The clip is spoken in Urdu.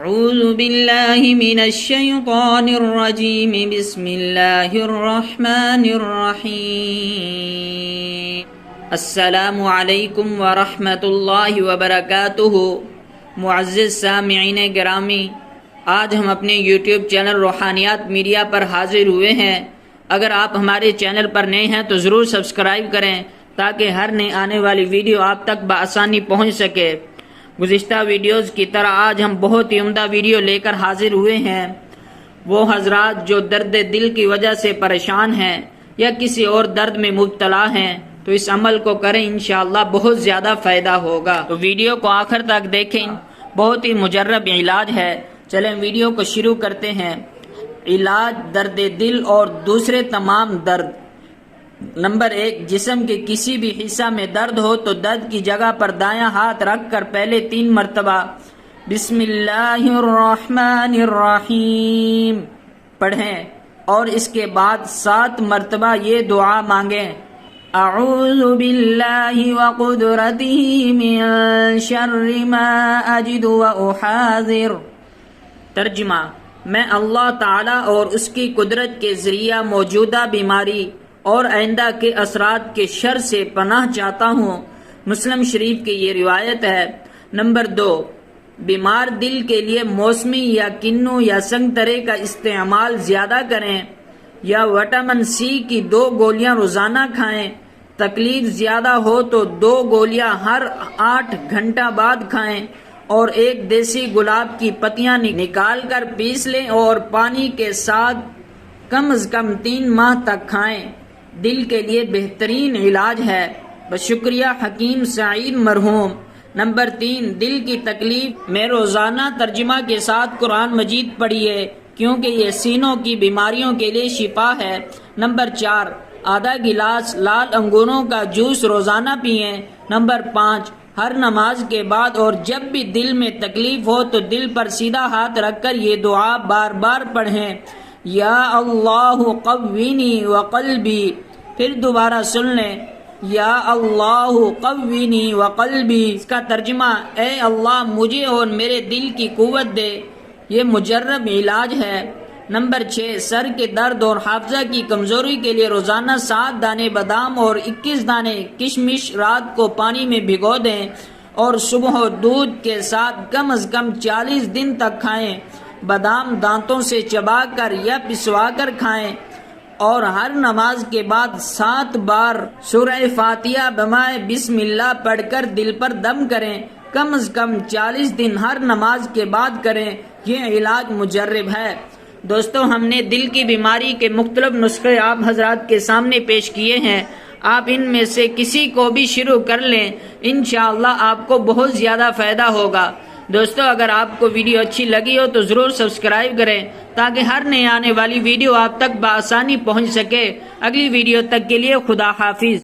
اعوذ باللہ من الشیطان الرجیم بسم اللہ الرحمن الرحیم السلام علیکم ورحمۃ اللہ وبرکاتہ۔ معزز سامعین گرامی، آج ہم اپنے یوٹیوب چینل روحانیات میڈیا پر حاضر ہوئے ہیں۔ اگر آپ ہمارے چینل پر نئے ہیں تو ضرور سبسکرائب کریں تاکہ ہر نئی آنے والی ویڈیو آپ تک بآسانی پہنچ سکے۔ گزشتہ ویڈیوز کی طرح آج ہم بہت ہی عمدہ ویڈیو لے کر حاضر ہوئے ہیں۔ وہ حضرات جو درد دل کی وجہ سے پریشان ہیں یا کسی اور درد میں مبتلا ہیں تو اس عمل کو کریں، انشاءاللہ بہت زیادہ فائدہ ہوگا۔ تو ویڈیو کو آخر تک دیکھیں، بہت ہی مجرب علاج ہے۔ چلیں ویڈیو کو شروع کرتے ہیں۔ علاج درد دل اور دوسرے تمام درد۔ نمبر 1، جسم کے کسی بھی حصہ میں درد ہو تو درد کی جگہ پر دایاں ہاتھ رکھ کر پہلے 3 مرتبہ بسم اللہ الرحمن الرحیم پڑھیں اور اس کے بعد 7 مرتبہ یہ دعا مانگیں، اعوذ باللہ وقدرتہ من شر ما اجد واحاذر۔ ترجمہ: میں اللہ تعالی اور اس کی قدرت کے ذریعہ موجودہ بیماری اور آئندہ کے اثرات کے شر سے پناہ چاہتا ہوں۔ مسلم شریف کی یہ روایت ہے۔ نمبر 2، بیمار دل کے لیے موسمی یا کنو یا سنگترے کا استعمال زیادہ کریں یا وٹامن سی کی 2 گولیاں روزانہ کھائیں۔ تکلیف زیادہ ہو تو 2 گولیاں ہر 8 گھنٹہ بعد کھائیں اور 1 دیسی گلاب کی پتیاں نکال کر پیس لیں اور پانی کے ساتھ کم از کم 3 ماہ تک کھائیں۔ دل کے لیے بہترین علاج ہے۔ بشکریہ حکیم سعید مرحوم۔ نمبر 3، دل کی تکلیف میں روزانہ ترجمہ کے ساتھ قرآن مجید پڑھیے کیونکہ یہ سینوں کی بیماریوں کے لیے شفا ہے۔ نمبر 4، آدھا گلاس لال انگوروں کا جوس روزانہ پئیں۔ نمبر 5، ہر نماز کے بعد اور جب بھی دل میں تکلیف ہو تو دل پر سیدھا ہاتھ رکھ کر یہ دعا بار بار پڑھیں، یا اللہ قوینی وقلبی۔ پھر دوبارہ سن لیں، یا اللہ قوینی وقلبی۔ اس کا ترجمہ: اے اللہ مجھے اور میرے دل کی قوت دے۔ یہ مجرب علاج ہے۔ نمبر 6، سر کے درد اور حافظہ کی کمزوری کے لیے روزانہ 7 دانے بادام اور 21 دانے کشمش رات کو پانی میں بھگو دیں اور صبح دودھ کے ساتھ کم از کم 40 دن تک کھائیں۔ بادام دانتوں سے چبا کر یا پسوا کر کھائیں اور ہر نماز کے بعد 7 بار سورہ فاتحہ بمائے بسم اللہ پڑھ کر دل پر دم کریں۔ کم از کم 40 دن ہر نماز کے بعد کریں۔ یہ علاج مجرب ہے۔ دوستو، ہم نے دل کی بیماری کے مختلف نسخے آپ حضرات کے سامنے پیش کیے ہیں۔ آپ ان میں سے کسی کو بھی شروع کر لیں، انشاءاللہ آپ کو بہت زیادہ فائدہ ہوگا۔ دوستو، اگر آپ کو ویڈیو اچھی لگی ہو تو ضرور سبسکرائب کریں تاکہ ہر نئی آنے والی ویڈیو آپ تک بآسانی پہنچ سکے۔ اگلی ویڈیو تک کے لیے خدا حافظ۔